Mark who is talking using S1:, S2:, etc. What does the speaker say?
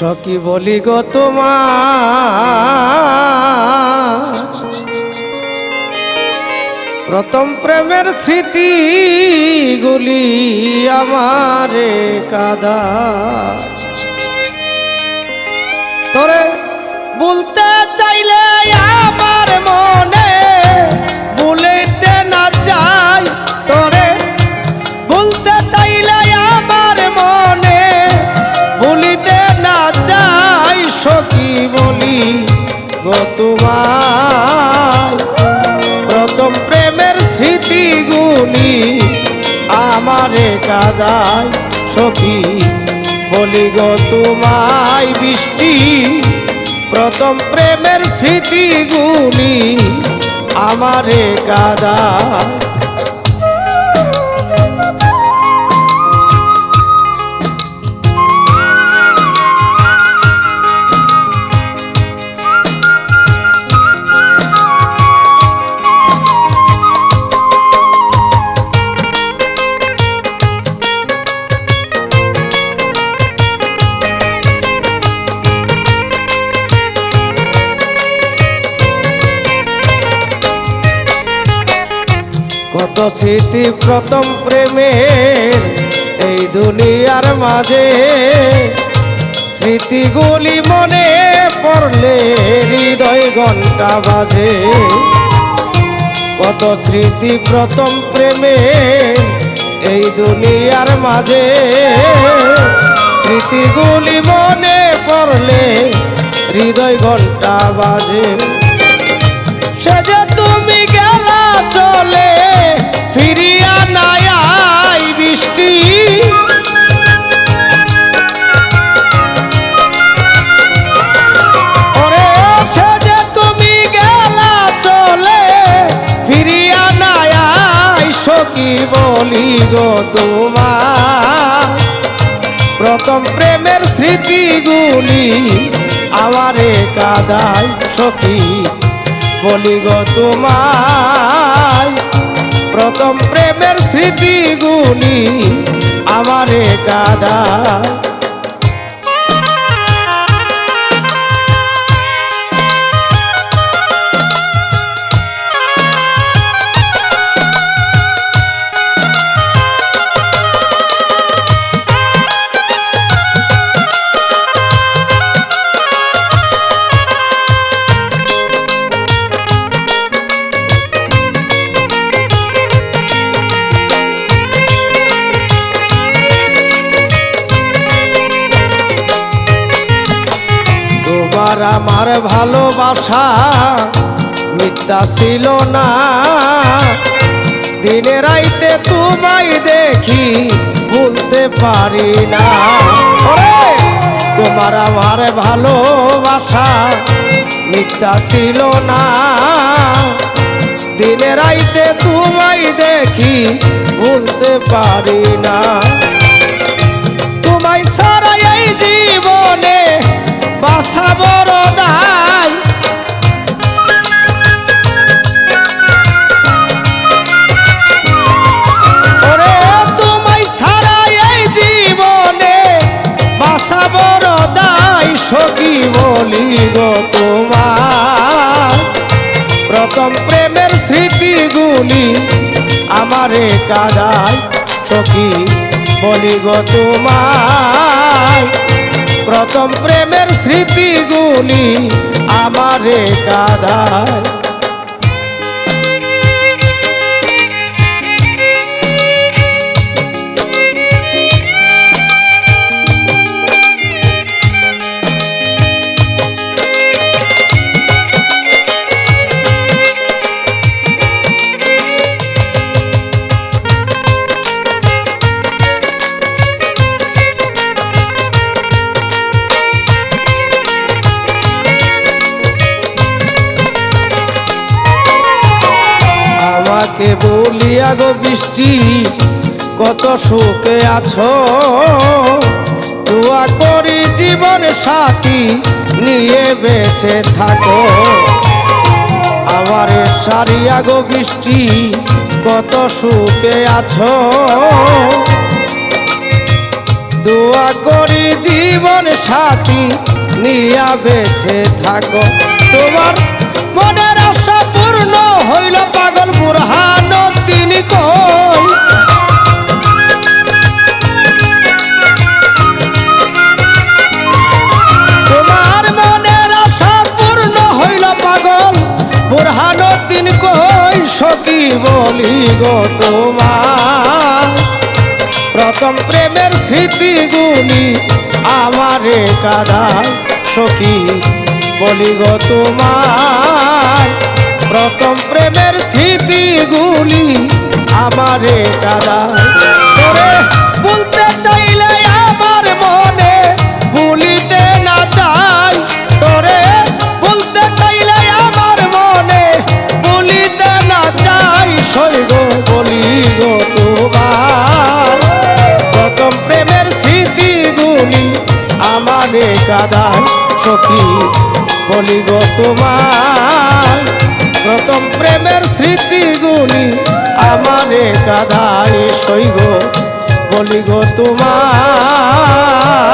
S1: সখী বলি গো তোমার প্রথম প্রেমের স্মৃতিগুলি আমারে কাদা তোরে বলতে চাইলে আমার মনে বলতে না চাই তোরে বলতে চাইলে আমার মনে বলিতে না চাই সখী বলি গো তোমার প্রথম প্রেমের স্মৃতিগুলি আমারে কাদায় সখী বলি গো তোমায় বৃষ্টি প্রথম প্রেমের স্মৃতিগুলি আমারে কাদায় কত স্মৃতি প্রথম প্রেমের এই দুনিয়ার মাঝে স্মৃতিগুলি মনে পড়লে হৃদয় ঘন্টা বাজে কত স্মৃতি প্রথম প্রেমের এই দুনিয়ার মাঝে স্মৃতিগুলি মনে পড়লে হৃদয় ঘন্টা বাজে সে যে তুমি গেলা চলে ফিরিয়া নাই আই বৃষ্টি ওরে সে যে তুমি গেলা চলে ফিরিয়া নাই আই সখী বলি গো তোমার প্রথম প্রেমের স্মৃতিগুলি আমারে কাদায় সখী বলি গো তোমার প্রথম প্রেমের স্মৃতিগুলি আমারে কাদায় আমার ভালোবাসা মিথ্যা ছিল না দিনে রাইতে তোমায় দেখি ভুলতে পারি না তোমার আমার ভালোবাসা মিথ্যা ছিল না দিনে রাইতে তোমায় দেখি ভুলতে পারি না তোমায় ছাড়া এই জীবনে বাছা বড় দায় ওরে তোমায় ছাড়া এই জীবনে বাছা বড় দায় সখী বলি গো তোমার প্রথম প্রেমের স্মৃতিগুলি আমারে কাদায় সখী বলি গো তোমার প্রথম প্রেমের স্মৃতিগুলি আমারে কাদায় আমাকে বলিয়া গো বৃষ্টি কত সুখে আছো দোয়া করি জীবন সাথী নিয়ে বেঁচে থাকো আমার সারিয়া গো বৃষ্টি কত সুখে আছো দোয়া করি জীবন সাথী নিয়া বেঁচে থাকো। তোমার মনের আশা পূর্ণ হইল পাগল বুরহানুদ্দিন কই। তোমার মনের আশা পূর্ণ হইল পাগল বুরহানুদ্দিন কই। সখী বলি গো তোমার প্রথম প্রেমের স্মৃতিগুলি আমারে কাঁদায়। সখী বলি গো তোমার প্রথম প্রেমের স্মৃতিগুলি আমারে কাঁদায়। তোরে বলতে চাইলে আমার মনে ভুলিতে না চাই। তোরে বলতে চাইলে আমার মনে ভুলিতে না চাই। সৈগ বলি গো তোমার প্রথম প্রেমের স্মৃতিগুলি আমারে কাঁদায়। সখী বলি গো তোমার প্রথম প্রেমের স্মৃতিগুলি আমারে কাঁদায়। সৈগ বলি গো তোমার